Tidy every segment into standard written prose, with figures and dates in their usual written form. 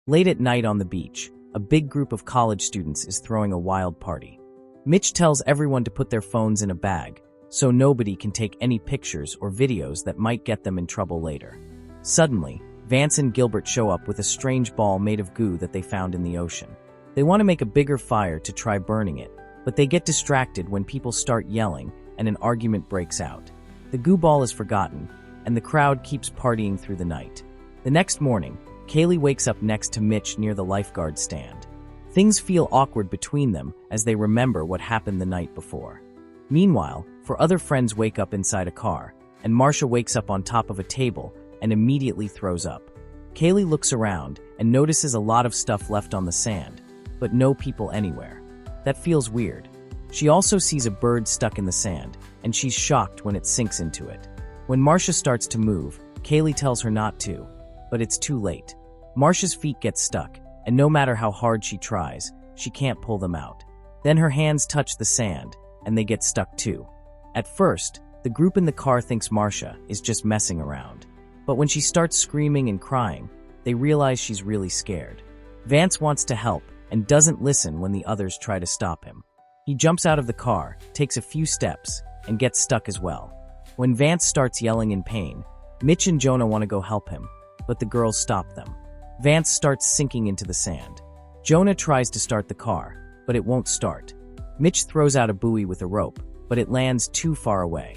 Late at night on the beach, a big group of college students is throwing a wild party. Mitch tells everyone to put their phones in a bag, so nobody can take any pictures or videos that might get them in trouble later. Suddenly, Vance and Gilbert show up with a strange ball made of goo that they found in the ocean. They want to make a bigger fire to try burning it, but they get distracted when people start yelling and an argument breaks out. The goo ball is forgotten, and the crowd keeps partying through the night. The next morning, Kaylee wakes up next to Mitch near the lifeguard stand. Things feel awkward between them as they remember what happened the night before. Meanwhile, four other friends wake up inside a car, and Marcia wakes up on top of a table and immediately throws up. Kaylee looks around and notices a lot of stuff left on the sand, but no people anywhere. That feels weird. She also sees a bird stuck in the sand, and she's shocked when it sinks into it. When Marcia starts to move, Kaylee tells her not to, but it's too late. Marcia's feet get stuck, and no matter how hard she tries, she can't pull them out. Then her hands touch the sand, and they get stuck too. At first, the group in the car thinks Marcia is just messing around. But when she starts screaming and crying, they realize she's really scared. Vance wants to help and doesn't listen when the others try to stop him. He jumps out of the car, takes a few steps, and gets stuck as well. When Vance starts yelling in pain, Mitch and Jonah want to go help him, but the girls stop them. Vance starts sinking into the sand. Jonah tries to start the car, but it won't start. Mitch throws out a buoy with a rope, but it lands too far away.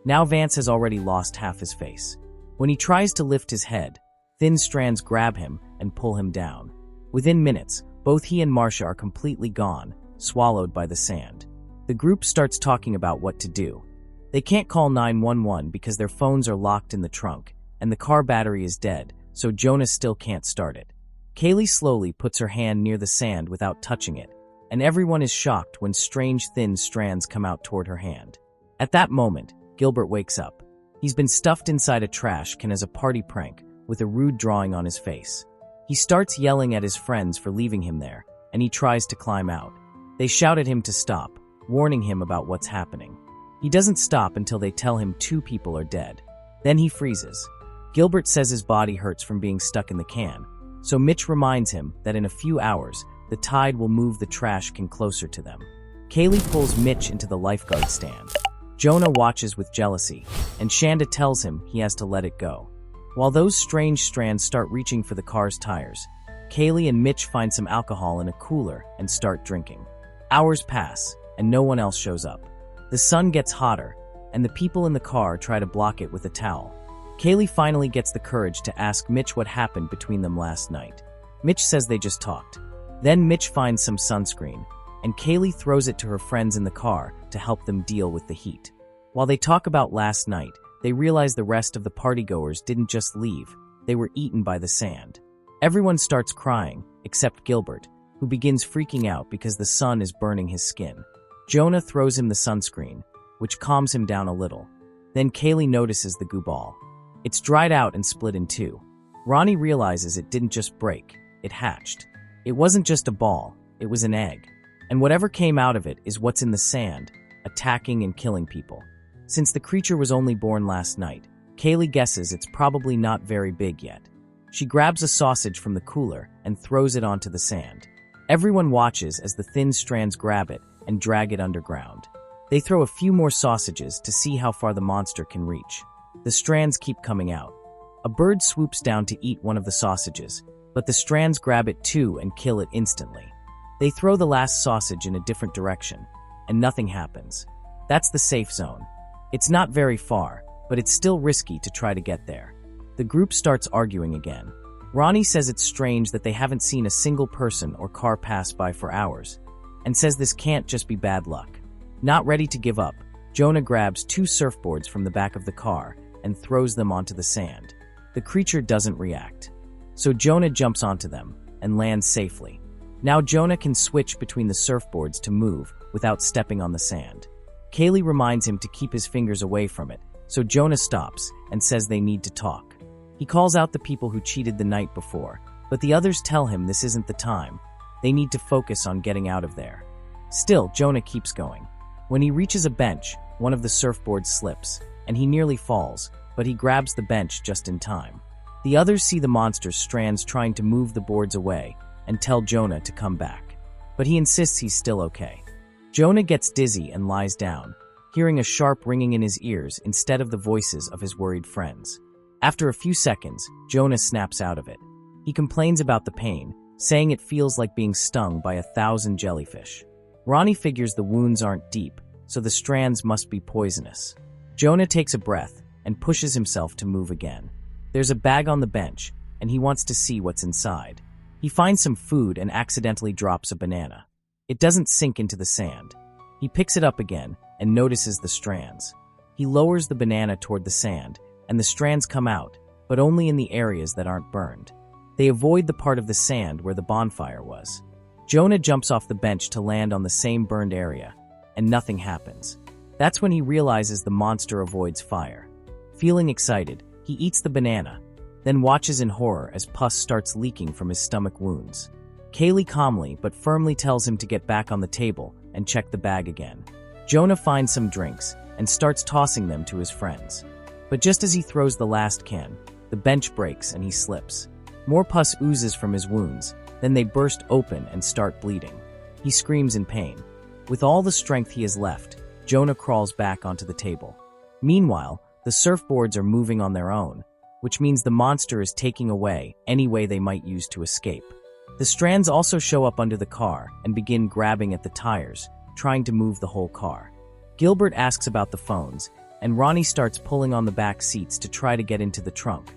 Now Vance has already lost half his face. When he tries to lift his head, thin strands grab him and pull him down. Within minutes, both he and Marcia are completely gone, swallowed by the sand. The group starts talking about what to do. They can't call 911 because their phones are locked in the trunk, and the car battery is dead, so Jonah still can't start it. Kaylee slowly puts her hand near the sand without touching it, and everyone is shocked when strange thin strands come out toward her hand. At that moment, Gilbert wakes up. He's been stuffed inside a trash can as a party prank, with a rude drawing on his face. He starts yelling at his friends for leaving him there, and he tries to climb out. They shout at him to stop, warning him about what's happening. He doesn't stop until they tell him 2 people are dead. Then he freezes. Gilbert says his body hurts from being stuck in the can, so Mitch reminds him that in a few hours, the tide will move the trash can closer to them. Kaylee pulls Mitch into the lifeguard stand. Jonah watches with jealousy, and Shanda tells him he has to let it go. While those strange strands start reaching for the car's tires, Kaylee and Mitch find some alcohol in a cooler and start drinking. Hours pass, and no one else shows up. The sun gets hotter, and the people in the car try to block it with a towel. Kaylee finally gets the courage to ask Mitch what happened between them last night. Mitch says they just talked. Then Mitch finds some sunscreen, and Kaylee throws it to her friends in the car to help them deal with the heat. While they talk about last night, they realize the rest of the partygoers didn't just leave, they were eaten by the sand. Everyone starts crying, except Gilbert, who begins freaking out because the sun is burning his skin. Jonah throws him the sunscreen, which calms him down a little. Then Kaylee notices the goo ball. It's dried out and split in 2. Ronnie realizes it didn't just break, it hatched. It wasn't just a ball, it was an egg. And whatever came out of it is what's in the sand, attacking and killing people. Since the creature was only born last night, Kaylee guesses it's probably not very big yet. She grabs a sausage from the cooler and throws it onto the sand. Everyone watches as the thin strands grab it and drag it underground. They throw a few more sausages to see how far the monster can reach. The strands keep coming out. A bird swoops down to eat one of the sausages, but the strands grab it too and kill it instantly. They throw the last sausage in a different direction, and nothing happens. That's the safe zone. It's not very far, but it's still risky to try to get there. The group starts arguing again. Ronnie says it's strange that they haven't seen a single person or car pass by for hours, and says this can't just be bad luck. Not ready to give up, Jonah grabs 2 surfboards from the back of the car and throws them onto the sand. The creature doesn't react. So Jonah jumps onto them and lands safely. Now Jonah can switch between the surfboards to move without stepping on the sand. Kaylee reminds him to keep his fingers away from it, so Jonah stops and says they need to talk. He calls out the people who cheated the night before, but the others tell him this isn't the time. They need to focus on getting out of there. Still, Jonah keeps going. When he reaches a bench, one of the surfboards slips, and he nearly falls, but he grabs the bench just in time. The others see the monster's strands trying to move the boards away and tell Jonah to come back. But he insists he's still okay. Jonah gets dizzy and lies down, hearing a sharp ringing in his ears instead of the voices of his worried friends. After a few seconds, Jonah snaps out of it. He complains about the pain, saying it feels like being stung by 1,000 jellyfish. Ronnie figures the wounds aren't deep, so the strands must be poisonous. Jonah takes a breath and pushes himself to move again. There's a bag on the bench, and he wants to see what's inside. He finds some food and accidentally drops a banana. It doesn't sink into the sand. He picks it up again and notices the strands. He lowers the banana toward the sand, and the strands come out, but only in the areas that aren't burned. They avoid the part of the sand where the bonfire was. Jonah jumps off the bench to land on the same burned area, and nothing happens. That's when he realizes the monster avoids fire. Feeling excited, he eats the banana, then watches in horror as pus starts leaking from his stomach wounds. Kaylee calmly but firmly tells him to get back on the table and check the bag again. Jonah finds some drinks and starts tossing them to his friends. But just as he throws the last can, the bench breaks and he slips. More pus oozes from his wounds, then they burst open and start bleeding. He screams in pain. With all the strength he has left, Jonah crawls back onto the table. Meanwhile, the surfboards are moving on their own, which means the monster is taking away any way they might use to escape. The strands also show up under the car and begin grabbing at the tires, trying to move the whole car. Gilbert asks about the phones, and Ronnie starts pulling on the back seats to try to get into the trunk.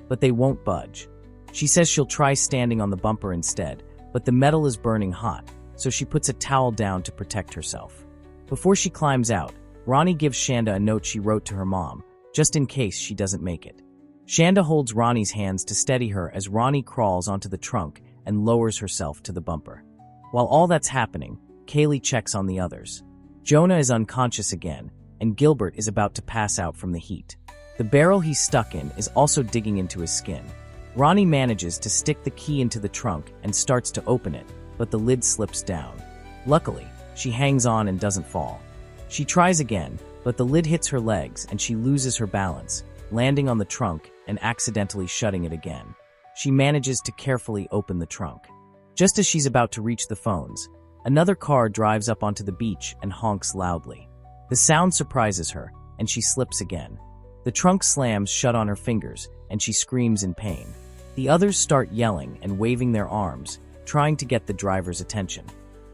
But they won't budge. She says she'll try standing on the bumper instead, but the metal is burning hot, so she puts a towel down to protect herself. Before she climbs out, Ronnie gives Shanda a note she wrote to her mom, just in case she doesn't make it. Shanda holds Ronnie's hands to steady her as Ronnie crawls onto the trunk and lowers herself to the bumper. While all that's happening, Kaylee checks on the others. Jonah is unconscious again, and Gilbert is about to pass out from the heat. The barrel he's stuck in is also digging into his skin. Ronnie manages to stick the key into the trunk and starts to open it, but the lid slips down. Luckily, she hangs on and doesn't fall. She tries again, but the lid hits her legs and she loses her balance, landing on the trunk and accidentally shutting it again. She manages to carefully open the trunk. Just as she's about to reach the phones, another car drives up onto the beach and honks loudly. The sound surprises her, and she slips again. The trunk slams shut on her fingers, and she screams in pain. The others start yelling and waving their arms, trying to get the driver's attention.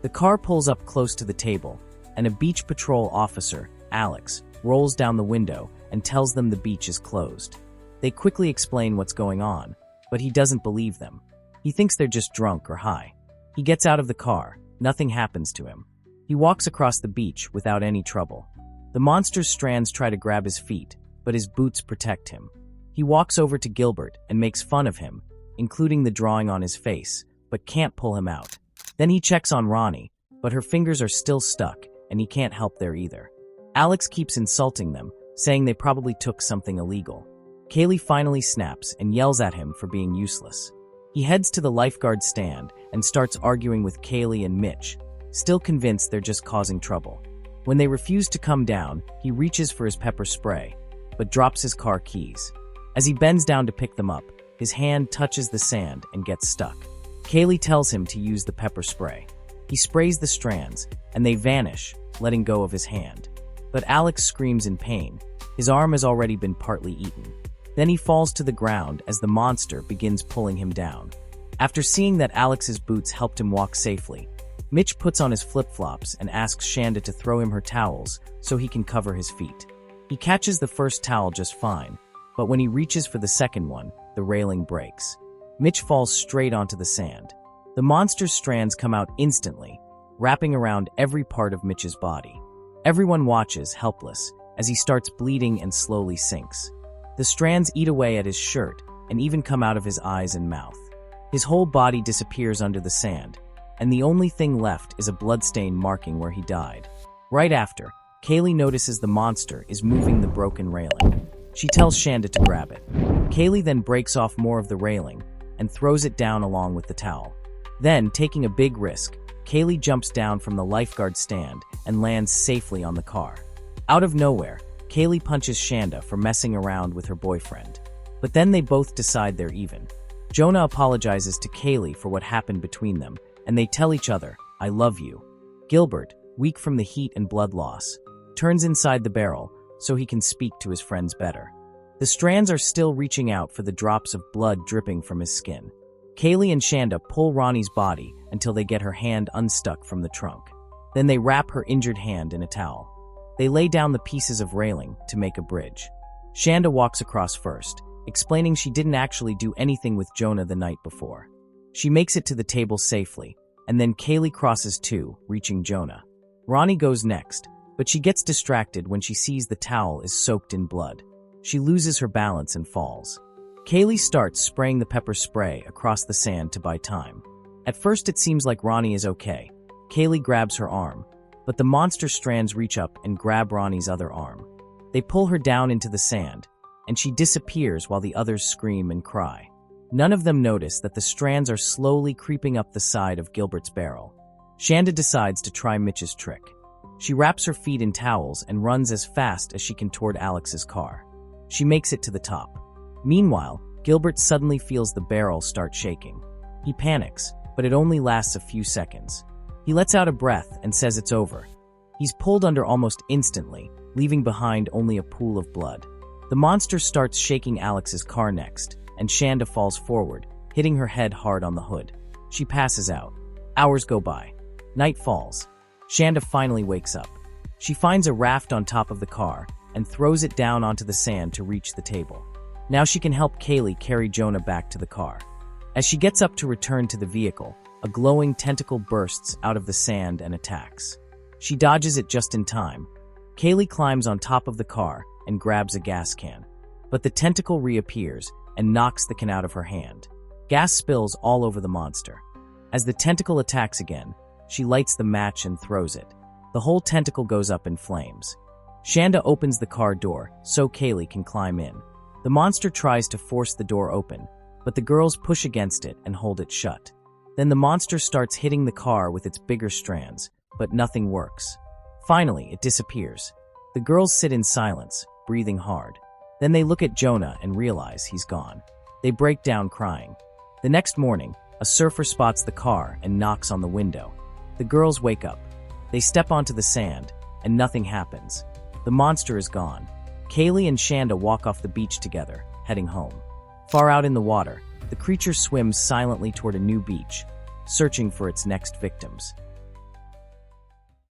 The car pulls up close to the table, and a beach patrol officer, Alex, rolls down the window and tells them the beach is closed. They quickly explain what's going on, but he doesn't believe them. He thinks they're just drunk or high. He gets out of the car. Nothing happens to him. He walks across the beach without any trouble. The monster's strands try to grab his feet, but his boots protect him. He walks over to Gilbert and makes fun of him, including the drawing on his face, but can't pull him out. Then he checks on Ronnie, but her fingers are still stuck, and he can't help there either. Alex keeps insulting them, saying they probably took something illegal. Kaylee finally snaps and yells at him for being useless. He heads to the lifeguard stand and starts arguing with Kaylee and Mitch, still convinced they're just causing trouble. When they refuse to come down, he reaches for his pepper spray, but drops his car keys. As he bends down to pick them up, his hand touches the sand and gets stuck. Kaylee tells him to use the pepper spray. He sprays the strands, and they vanish, letting go of his hand. But Alex screams in pain. His arm has already been partly eaten. Then he falls to the ground as the monster begins pulling him down. After seeing that Alex's boots helped him walk safely, Mitch puts on his flip-flops and asks Shanda to throw him her towels so he can cover his feet. He catches the first towel just fine, but when he reaches for the second one, the railing breaks. Mitch falls straight onto the sand. The monster's strands come out instantly, wrapping around every part of Mitch's body. Everyone watches, helpless, as he starts bleeding and slowly sinks. The strands eat away at his shirt and even come out of his eyes and mouth. His whole body disappears under the sand, and the only thing left is a bloodstain marking where he died. Right after, Kaylee notices the monster is moving the broken railing. She tells Shanda to grab it. Kaylee then breaks off more of the railing and throws it down along with the towel. Then, taking a big risk, Kaylee jumps down from the lifeguard stand and lands safely on the car. Out of nowhere, Kaylee punches Shanda for messing around with her boyfriend. But then they both decide they're even. Jonah apologizes to Kaylee for what happened between them, and they tell each other, "I love you." Gilbert, weak from the heat and blood loss, turns inside the barrel so he can speak to his friends better. The strands are still reaching out for the drops of blood dripping from his skin. Kaylee and Shanda pull Ronnie's body until they get her hand unstuck from the trunk. Then they wrap her injured hand in a towel. They lay down the pieces of railing to make a bridge. Shanda walks across first, explaining she didn't actually do anything with Jonah the night before. She makes it to the table safely, and then Kaylee crosses too, reaching Jonah. Ronnie goes next, but she gets distracted when she sees the towel is soaked in blood. She loses her balance and falls. Kaylee starts spraying the pepper spray across the sand to buy time. At first it seems like Ronnie is okay. Kaylee grabs her arm, but the monster strands reach up and grab Ronnie's other arm. They pull her down into the sand, and she disappears while the others scream and cry. None of them notice that the strands are slowly creeping up the side of Gilbert's barrel. Shanda decides to try Mitch's trick. She wraps her feet in towels and runs as fast as she can toward Alex's car. She makes it to the top. Meanwhile, Gilbert suddenly feels the barrel start shaking. He panics, but it only lasts a few seconds. He lets out a breath and says it's over. He's pulled under almost instantly, leaving behind only a pool of blood. The monster starts shaking Alex's car next, and Shanda falls forward, hitting her head hard on the hood. She passes out. Hours go by. Night falls. Shanda finally wakes up. She finds a raft on top of the car and throws it down onto the sand to reach the table. Now she can help Kaylee carry Jonah back to the car. As she gets up to return to the vehicle, a glowing tentacle bursts out of the sand and attacks. She dodges it just in time. Kaylee climbs on top of the car and grabs a gas can. But the tentacle reappears and knocks the can out of her hand. Gas spills all over the monster. As the tentacle attacks again, she lights the match and throws it. The whole tentacle goes up in flames. Shanda opens the car door so Kaylee can climb in. The monster tries to force the door open, but the girls push against it and hold it shut. Then the monster starts hitting the car with its bigger strands, but nothing works. Finally, it disappears. The girls sit in silence, breathing hard. Then they look at Jonah and realize he's gone. They break down crying. The next morning, a surfer spots the car and knocks on the window. The girls wake up. They step onto the sand, and nothing happens. The monster is gone. Kaylee and Shanda walk off the beach together, heading home. Far out in the water, the creature swims silently toward a new beach, searching for its next victims.